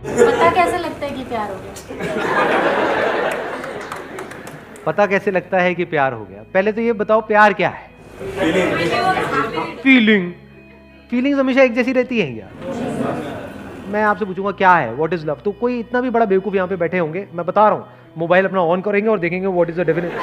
पता कैसे लगता है कि प्यार हो गया? पता कैसे लगता है कि प्यार हो गया? पहले तो ये बताओ प्यार क्या है? फीलिंग। फीलिंग्स हमेशा एक जैसी रहती है क्या? मैं आपसे पूछूंगा क्या है, व्हाट इज लव, तो कोई इतना भी बड़ा बेवकूफ यहाँ पे बैठे होंगे, मैं बता रहा हूँ, मोबाइल अपना ऑन करेंगे और देखेंगे what is the definition.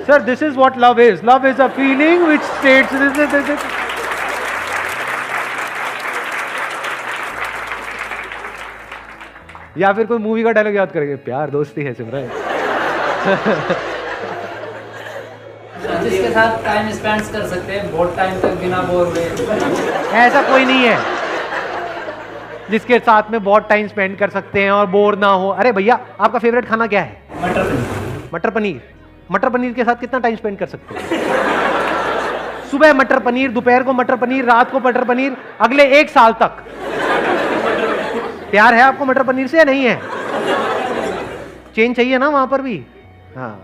Sir this is what love is. Love is a feeling which states या फिर कोई मूवी का डायलॉग याद करेंगे, प्यार दोस्ती है सिमरन। जिसके साथ टाइम स्पेंड कर सकते हैं बहुत टाइम तक बिना बोर हुए। ऐसा कोई नहीं है जिसके साथ में बहुत टाइम स्पेंड कर सकते हैं और बोर ना हो। अरे भैया आपका फेवरेट खाना क्या है? मटर पनीर। मटर पनीर। मटर पनीर के साथ कितना टाइम स्पेंड कर सकते हैं? सुबह मटर पनीर, दोपहर को मटर पनीर, रात को मटर पनीर, अगले 1 साल तक। प्यार है आपको मटर पनीर से या नहीं है? चेंज चाहिए ना वहां पर भी। हाँ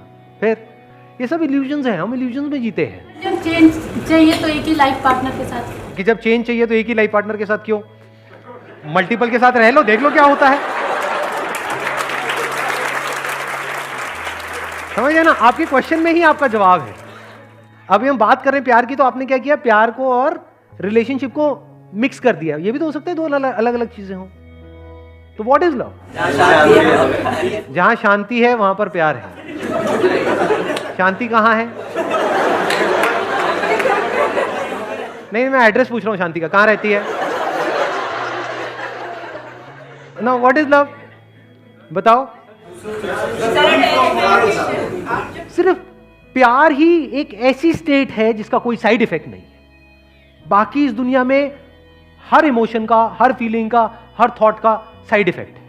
फिर ये सब इल्यूजन्स हैं, हम इल्यूजन्स में जीते हैं। जब चेंज चाहिए तो एक ही लाइफ पार्टनर के साथ। कि जब चेंज चाहिए तो एक ही लाइफ पार्टनर के साथ क्यों? मल्टीपल के साथ रह लो, देख लो क्या होता है। समझ गए ना? आपके क्वेश्चन में ही आपका जवाब है। अभी हम बात कर रहे हैं प्यार की, तो आपने क्या किया, प्यार को और रिलेशनशिप को मिक्स कर दिया। ये भी तो हो सकता है दो अलग अलग चीजें हों। तो व्हाट इज लव? जहां शांति है वहां पर प्यार है। शांति कहां है? नहीं, मैं एड्रेस पूछ रहा हूं शांति का, कहां रहती है ना? व्हाट इज लव बताओ? सिर्फ प्यार ही एक ऐसी स्टेट है जिसका कोई साइड इफेक्ट नहीं है। बाकी इस दुनिया में हर इमोशन का, हर फीलिंग का, हर थॉट का साइड इफेक्ट है।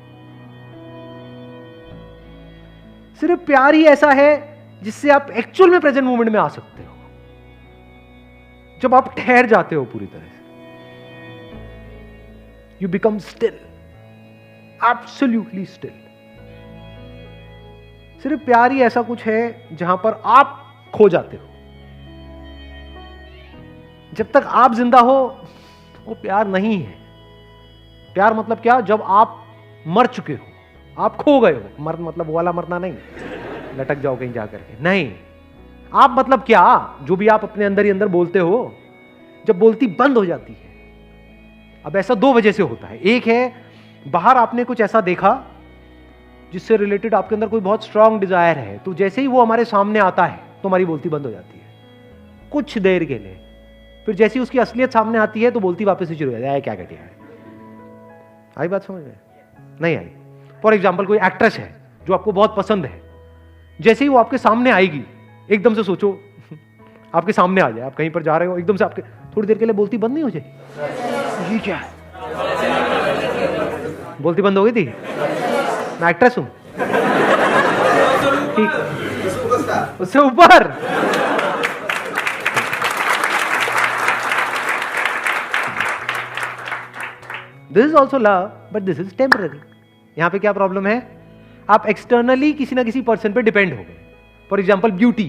सिर्फ प्यार ही ऐसा है जिससे आप एक्चुअल में प्रेजेंट मोमेंट में आ सकते हो, जब आप ठहर जाते हो पूरी तरह से। You become still, absolutely still. सिर्फ प्यार ही ऐसा कुछ है जहां पर आप खो जाते हो। जब तक आप जिंदा हो वो प्यार नहीं है। प्यार मतलब क्या? जब आप मर चुके हो, आप खो गए हो। मर मतलब वो वाला मरना नहीं, लटक जाओ कहीं जाकर के, नहीं। आप मतलब क्या? जो भी आप अपने अंदर ही अंदर बोलते हो, जब बोलती बंद हो जाती है। अब ऐसा 2 वजह से होता है। एक है बाहर आपने कुछ ऐसा देखा जिससे रिलेटेड आपके अंदर कोई बहुत स्ट्रांग डिजायर है, तो जैसे ही वो हमारे सामने आता है तो हमारी बोलती बंद हो जाती है कुछ देर के लिए। फिर जैसी उसकी असलियत सामने आती है तो बोलती वापस से शुरू हो जाती है। क्या कहती है? आई बात समझ में? नहीं आई? फॉर एग्जाम्पल कोई एक्ट्रेस है जो आपको बहुत पसंद है, जैसे ही वो आपके सामने आएगी, एकदम से सोचो आपके सामने आ जाए, आप कहीं पर जा रहे हो, एकदम से आपके थोड़ी देर के लिए बोलती बंद नहीं हो जाएगी? ये क्या है? बोलती बंद हो गई थी? मैं एक्ट्रेस हूं, ठीक, उससे ऊपर। This is also love but this is temporary. यहां पे क्या प्रॉब्लम है? आप एक्सटर्नली किसी ना किसी पर्सन पे डिपेंड हो गए। For example beauty,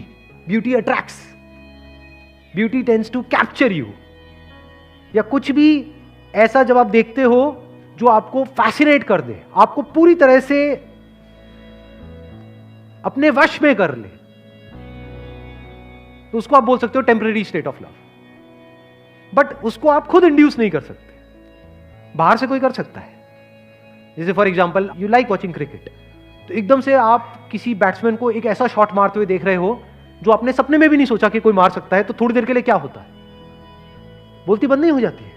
beauty attracts, beauty tends to capture you. या कुछ भी ऐसा जब आप देखते हो जो आपको फैसिनेट कर दे, आपको पूरी तरह से अपने वश में कर ले, तो उसको आप बोल सकते हो temporary state of love. But उसको आप खुद इंड्यूस नहीं कर सकते, बाहर से कोई कर सकता है। जैसे for example you like watching cricket, तो एकदम से आप किसी बैट्समैन को एक ऐसा शॉट मारते हुए देख रहे हो जो आपने सपने में भी नहीं सोचा कि कोई मार सकता है, तो थोड़ी देर के लिए क्या होता है? बोलती बंद नहीं हो जाती है?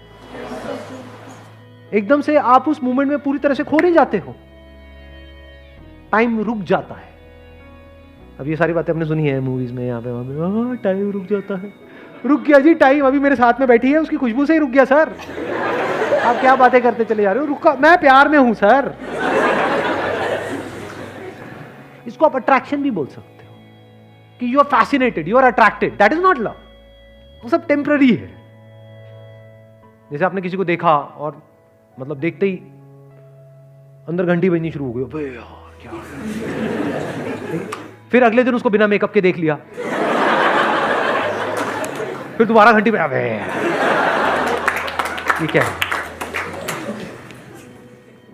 एकदम से आप उस मूवमेंट में पूरी तरह से खो नहीं जाते हो, टाइम रुक जाता है। अब ये सारी बातें आपने सुनी है मूवीज में, यहाँ पे वहां पे, टाइम रुक जाता है। रुक गया जी टाइम, अभी मेरे साथ में बैठी है, उसकी खुशबू से ही रुक गया सर। आप क्या बातें करते चले जा रहे हो? रुका, मैं प्यार में हूं सर। इसको आप अट्रैक्शन भी बोल सकते हो कि you are fascinated, you are attracted, that is not love. वो सब टेम्पररी है। जैसे आपने किसी को देखा और मतलब देखते ही अंदर घंटी बजनी शुरू हो गई, अबे यार क्या। फिर अगले दिन उसको बिना मेकअप के देख लिया, फिर दोबारा घंटी बजा, ये क्या है?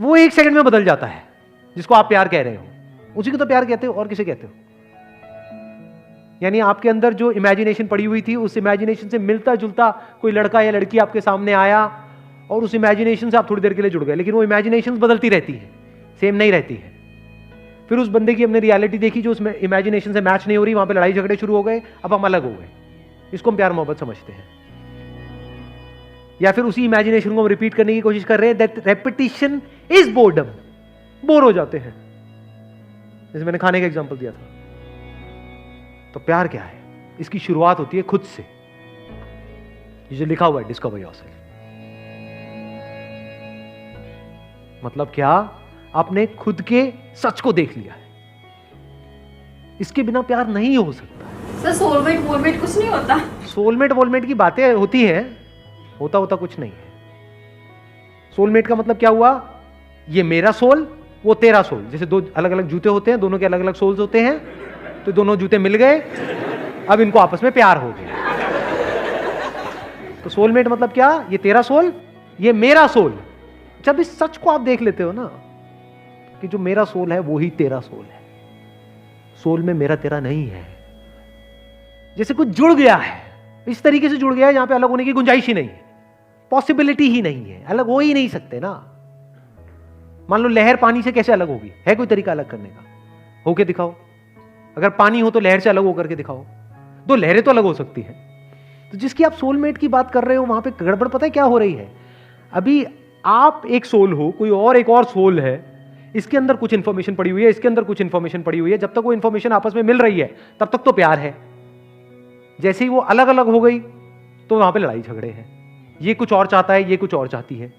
वो 1 सेकंड में बदल जाता है, जिसको आप प्यार कह रहे हो, उसी को तो प्यार कहते हो, और किसे कहते हो? यानी आपके अंदर जो इमेजिनेशन पड़ी हुई थी, उस इमेजिनेशन से मिलता जुलता कोई लड़का या लड़की आपके सामने आया और उस इमेजिनेशन से आप थोड़ी देर के लिए जुड़ गए, लेकिन वो इमेजिनेशन बदलती रहती है, सेम नहीं रहती है। फिर उस बंदे की हमने रियलिटी देखी जो उसमें इमेजिनेशन से मैच नहीं हो रही, वहां पे लड़ाई झगड़े शुरू हो गए, अब हम अलग हो गए। इसको हम प्यार मोहब्बत समझते हैं। या फिर उसी इमेजिनेशन को हम रिपीट करने की कोशिश कर रहे हैं, that repetition is boredom, bore हो जाते हैं। जैसे मैंने खाने का एग्जांपल दिया था। तो प्यार क्या है? इसकी शुरुआत होती है खुद से। ये जो लिखा हुआ है डिस्कवर योरसेल्फ, मतलब क्या? आपने खुद के सच को देख लिया है। इसके बिना प्यार नहीं हो सकता। सर सोलमेट वोलमेट कुछ नहीं होता? सोलमेट वोलमेट की बातें होती हैं, होता कुछ नहीं है। सोलमेट का मतलब क्या हुआ? ये मेरा सोल, वो तेरा सोल। जैसे दो अलग अलग जूते होते हैं, दोनों के अलग अलग सोल्स होते हैं, तो दोनों जूते मिल गए, अब इनको आपस में प्यार हो गया। तो सोलमेट मतलब क्या? ये तेरा सोल, ये मेरा सोल। जब इस सच को आप देख लेते हो ना कि जो मेरा सोल है वो ही तेरा सोल है, सोल में मेरा तेरा नहीं है। जैसे कुछ जुड़ गया है, इस तरीके से जुड़ गया है जहां पे अलग होने की गुंजाइश ही नहीं है, पॉसिबिलिटी ही नहीं है, अलग हो ही नहीं सकते ना। मान लो लहर पानी से कैसे अलग होगी? है कोई तरीका अलग करने का? होके दिखाओ। अगर पानी हो तो लहर से अलग होकर के दिखाओ। दो लहरें तो अलग हो सकती हैं। तो जिसकी आप सोलमेट की बात कर रहे हो, वहां पे गड़बड़ पता है क्या हो रही है? अभी आप एक सोल हो, कोई और एक और सोल है, इसके अंदर कुछ इंफॉर्मेशन पड़ी हुई है, इसके अंदर कुछ इंफॉर्मेशन पड़ी हुई है। जब तक वो इंफॉर्मेशन आपस में मिल रही है तब तक तो प्यार है। जैसे ही वो अलग अलग हो गई तो वहां पे लड़ाई झगड़े हैं। ये कुछ और चाहता है, ये कुछ और चाहती है।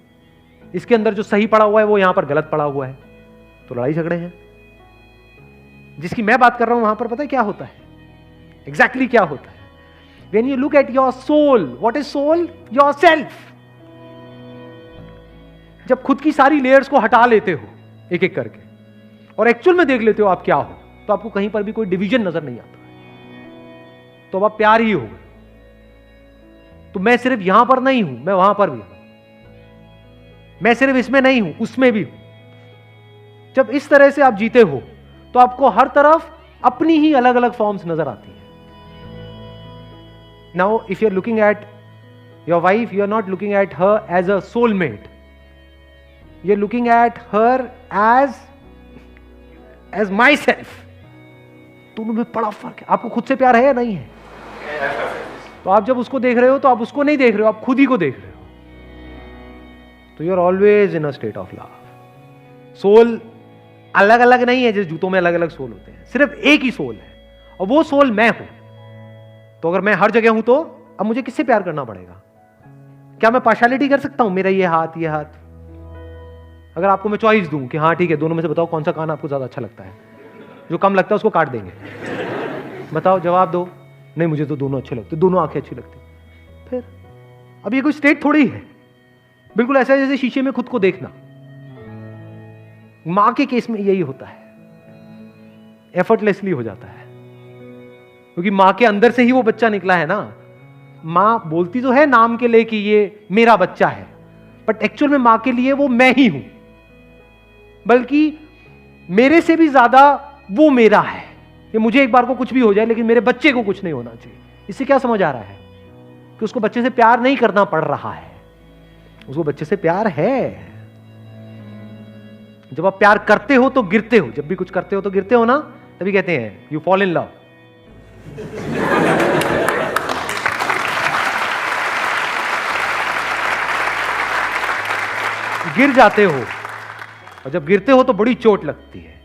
इसके अंदर जो सही पड़ा हुआ है वो यहां पर गलत पड़ा हुआ है, तो लड़ाई झगड़े हैं। जिसकी मैं बात कर रहा हूं वहां पर पता है क्या होता है? एग्जैक्टली क्या होता है? When you look at your soul, what is soul? Yourself. जब खुद की सारी लेयर्स को हटा लेते हो एक एक करके और एक्चुअल में देख लेते हो आप क्या हो, तो आपको कहीं पर भी कोई डिवीजन नजर नहीं आता, तो अब आप प्यार ही हो गए। तो मैं सिर्फ यहां पर नहीं हूं, मैं वहां पर भी हूं। मैं सिर्फ इसमें नहीं हूं, उसमें भी हूं। जब इस तरह से आप जीते हो तो आपको हर तरफ अपनी ही अलग अलग फॉर्म्स नजर आती है। Now, if you're looking at your wife, you're not looking at her as a soulmate. You're looking at her as myself. दोनों में बड़ा फर्क है। आपको खुद से प्यार है या नहीं है? तो आप जब उसको देख रहे हो तो आप उसको नहीं देख रहे हो, आप खुद ही को देख रहे हो। तो you're always in a state of love. Soul अलग अलग नहीं है, जैसे जूतों में अलग अलग सोल होते हैं, सिर्फ एक ही सोल है और वो सोल मैं हूं। तो अगर मैं हर जगह हूं तो अब मुझे किससे प्यार करना पड़ेगा? क्या मैं पार्शियलिटी कर सकता हूं? मेरा ये हाथ, ये हाथ। अगर आपको मैं चॉइस दूं कि हाँ ठीक है, दोनों में से बताओ कौन सा कान आपको ज्यादा अच्छा लगता है, जो कम लगता है उसको काट देंगे। बताओ, जवाब दो। नहीं, मुझे तो दोनों अच्छे लगते, दोनों आंखें अच्छी लगती। फिर अब ये कोई स्टेट थोड़ी है, बिल्कुल ऐसा है जैसे शीशे में खुद को देखना। मां के केस में यही होता है, एफर्टलेसली हो जाता है, क्योंकि मां के अंदर से ही वो बच्चा निकला है ना। मां बोलती तो है नाम के लिए कि ये मेरा बच्चा है, बट एक्चुअल में मां के लिए वो मैं ही हूं, बल्कि मेरे से भी ज्यादा वो मेरा है। कि मुझे एक बार को कुछ भी हो जाए लेकिन मेरे बच्चे को कुछ नहीं होना चाहिए। इससे क्या समझ आ रहा है? कि उसको बच्चे से प्यार नहीं करना पड़ रहा है, उसको बच्चे से प्यार है। जब आप प्यार करते हो तो गिरते हो, जब भी कुछ करते हो तो गिरते हो ना, तभी कहते हैं यू फॉल इन लव। गिर जाते हो, और जब गिरते हो तो बड़ी चोट लगती है।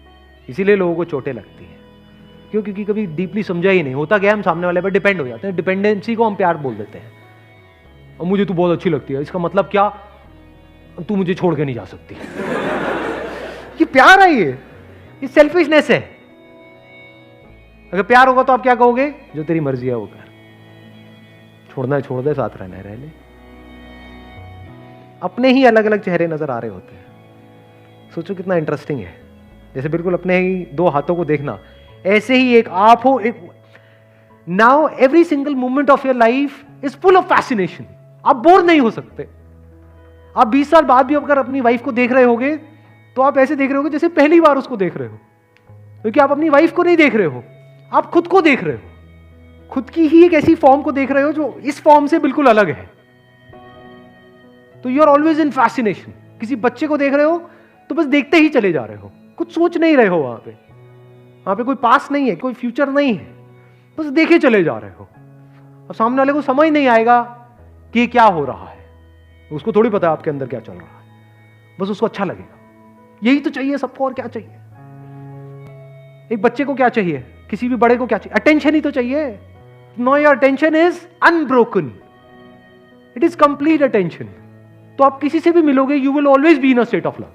इसीलिए लोगों को चोटें लगती हैं, क्यों? क्योंकि कभी डीपली समझा ही नहीं होता। क्या हम सामने वाले पर डिपेंड हो जाते हैं, डिपेंडेंसी को हम प्यार बोल देते हैं। और मुझे तू बहुत अच्छी लगती है, इसका मतलब क्या? तू मुझे छोड़ के नहीं जा सकती। ये प्यार है? ये सेल्फिशनेस है। अगर प्यार होगा तो आप क्या कहोगे? जो तेरी मर्जी है वो कर, छोड़ना है छोड़ दे, साथ रहना है रह ले। अपने ही अलग अलग चेहरे नजर आ रहे होते हैं। सोचो कितना इंटरेस्टिंग है। जैसे बिल्कुल अपने ही दो हाथों को देखना, ऐसे ही एक आप हो, एक now every single moment of your life is full of fascination. आप बोर नहीं हो सकते। आप 20 साल बाद भी अगर अपनी वाइफ को देख रहे होगे तो आप ऐसे देख रहे हो जैसे पहली बार उसको देख रहे हो, क्योंकि आप अपनी वाइफ को नहीं देख रहे हो, आप खुद को देख रहे हो, खुद की ही एक ऐसी फॉर्म को देख रहे हो जो इस फॉर्म से बिल्कुल अलग है। तो you are always in fascination. किसी बच्चे को देख रहे हो तो बस देखते ही चले जा रहे हो, कुछ सोच नहीं रहे हो, वहां पे कोई पास नहीं है, कोई फ्यूचर नहीं है, बस देखे चले जा रहे हो। अब सामने वाले को समझ नहीं आएगा कि ये क्या हो रहा है, उसको थोड़ी पता है आपके अंदर क्या चल रहा है, बस उसको अच्छा लगेगा। यही तो चाहिए सबको, और क्या चाहिए? एक बच्चे को क्या चाहिए, किसी भी बड़े को क्या चाहिए? अटेंशन ही तो चाहिए। No, your attention is unbroken, it is complete attention. तो आप किसी से भी मिलोगे, you will always be in a state of love.